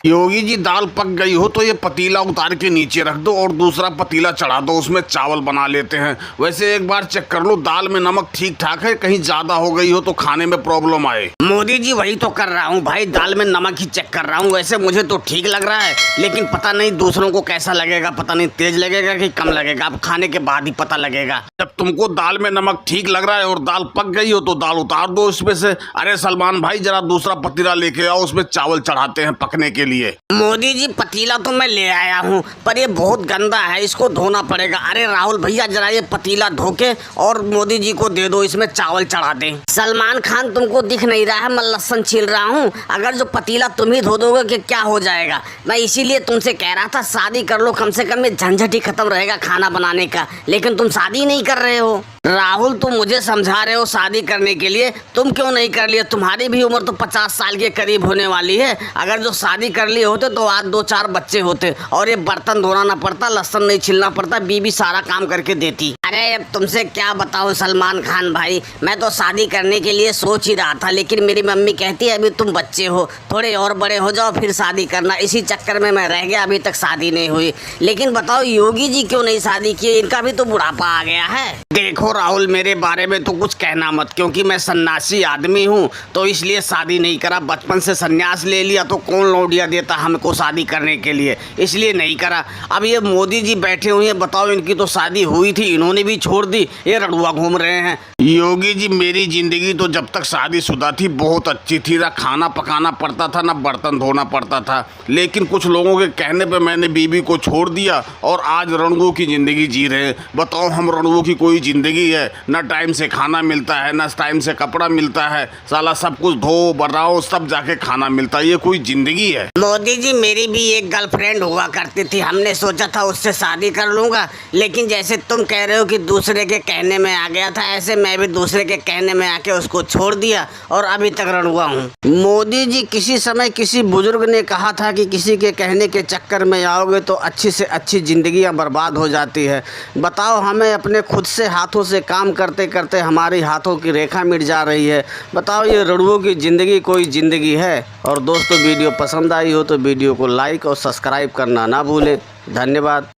योगी जी दाल पक गई हो तो ये पतीला उतार के नीचे रख दो और दूसरा पतीला चढ़ा दो, उसमें चावल बना लेते हैं। वैसे एक बार चेक कर लो दाल में नमक ठीक ठाक है, कहीं ज्यादा हो गई हो तो खाने में प्रॉब्लम आए। मोदी जी वही तो कर रहा हूँ भाई, दाल में नमक ही चेक कर रहा हूँ। वैसे मुझे तो ठीक लग रहा है, लेकिन पता नहीं दूसरों को कैसा लगेगा, पता नहीं तेज लगेगा कि कम लगेगा, अब खाने के बाद ही पता लगेगा। जब तुमको दाल में नमक ठीक लग रहा है और दाल पक गई हो तो दाल उतार दो उसमें से। अरे सलमान भाई जरा दूसरा पतीला लेके आओ, उसमें चावल चढ़ाते हैं पकने के लिए। मोदी जी पतीला तो मैं ले आया हूँ, पर ये बहुत गंदा है, इसको धोना पड़ेगा। अरे राहुल भैया जरा ये पतीला धो के और मोदी जी को दे दो, इसमें चावल चढ़ा दे। सलमान खान तुमको दिख नहीं रहा है मैं लहसुन छील रहा हूँ, अगर जो पतीला तुम ही धो दोगे कि क्या हो जाएगा। मैं इसीलिए तुमसे कह रहा था शादी कर लो, कम से कम ये झंझट ही खत्म रहेगा खाना बनाने का, लेकिन तुम शादी नहीं कर रहे हो। राहुल तुम मुझे समझा रहे हो शादी करने के लिए, तुम क्यों नहीं कर लिए? तुम्हारी भी उम्र तो 50 साल के करीब होने वाली है। अगर जो शादी कर लिए होते तो आज 2-4 बच्चे होते और ये बर्तन धोना ना पड़ता, लहसुन नहीं छिलना पड़ता, बीबी सारा काम करके देती। अरे अब तुमसे क्या बताऊं सलमान खान भाई, मैं तो शादी करने के लिए सोच ही रहा था, लेकिन मेरी मम्मी कहती है अभी तुम बच्चे हो, थोड़े और बड़े हो जाओ फिर शादी करना। इसी चक्कर में मैं रह गया, अभी तक शादी नहीं हुई। लेकिन बताओ योगी जी क्यों नहीं शादी की? इनका भी तो बुढ़ापा आ गया है। देखो राहुल मेरे बारे में तो कुछ कहना मत, क्योंकि मैं सन्यासी आदमी हूँ तो इसलिए शादी नहीं करा। बचपन से सन्यास ले लिया तो कौन लौटिया देता हमको शादी करने के लिए, इसलिए नहीं करा। अब ये मोदी जी बैठे हुए हैं, बताओ इनकी तो शादी हुई थी, इन्होंने भी छोड़ दी, ये रड़ुआ घूम रहे हैं। योगी जी मेरी जिंदगी तो जब तक शादीशुदा थी बहुत अच्छी थी, ना खाना पकाना पड़ता था ना बर्तन धोना पड़ता था, लेकिन कुछ लोगों के कहने पे मैंने बीबी को छोड़ दिया और आज रणुओं की जिंदगी जी रहे हैं। बताओ हम रणुओं की कोई जिंदगी है? ना टाइम से खाना मिलता है, ना टाइम से कपड़ा मिलता है, साला सब कुछ धो बनाओ सब जाके खाना मिलता है, ये कोई जिंदगी है? मोदी जी मेरी भी एक गर्लफ्रेंड हुआ करती थी, हमने सोचा था उससे शादी कर लूंगा, लेकिन जैसे तुम कह रहे हो कि दूसरे के कहने में आ गया था, ऐसे मैं भी दूसरे के कहने में आके उसको छोड़ दिया और अभी तक रणुआ हूँ। मोदी जी किसी समय किसी बुजुर्ग ने कहा था कि किसी के कहने के चक्कर में आओगे तो अच्छी से अच्छी जिंदगियां बर्बाद हो जाती है। बताओ हमें अपने खुद से हाथों से काम करते करते हमारी हाथों की रेखा मिट जा रही है। बताओ ये रणुओं की ज़िंदगी कोई ज़िंदगी है? और दोस्तों वीडियो पसंद आई हो तो वीडियो को लाइक और सब्सक्राइब करना ना भूलें। धन्यवाद।